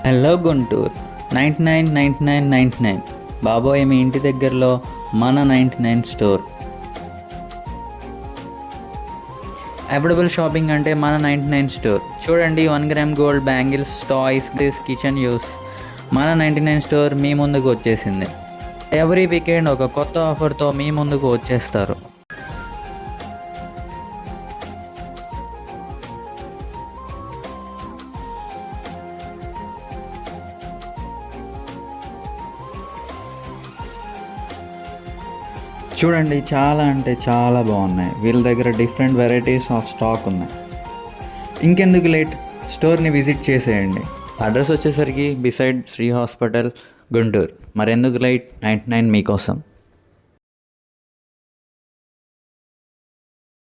Hello Guntur 99 బాబోయ్ మీ ఇంటి దగ్గరలో మన 99 స్టోర్. అఫోర్డబుల్ షాపింగ్ అంటే మన 99 స్టోర్. చూడండి 1 gram gold, bangles, toys, kitchen use. మన 99 స్టోర్ మీ ముందుకు వచ్చేసింది. ఎవ్రీ వీకెండ్ ఒక కొత్త ఆఫర్తో మీ ముందుకు వచ్చేస్తారు. చూడండి చాలా అంటే చాలా బాగున్నాయి. వీళ్ళ దగ్గర డిఫరెంట్ వెరైటీస్ ఆఫ్ స్టాక్ ఉన్నాయి. ఇంకెందుకు లేట్, స్టోర్ని విజిట్ చేసేయండి. అడ్రస్ వచ్చేసరికి బిసైడ్ శ్రీ హాస్పిటల్, గుంటూరు. మరెందుకు లేట్, 99 మీకోసం.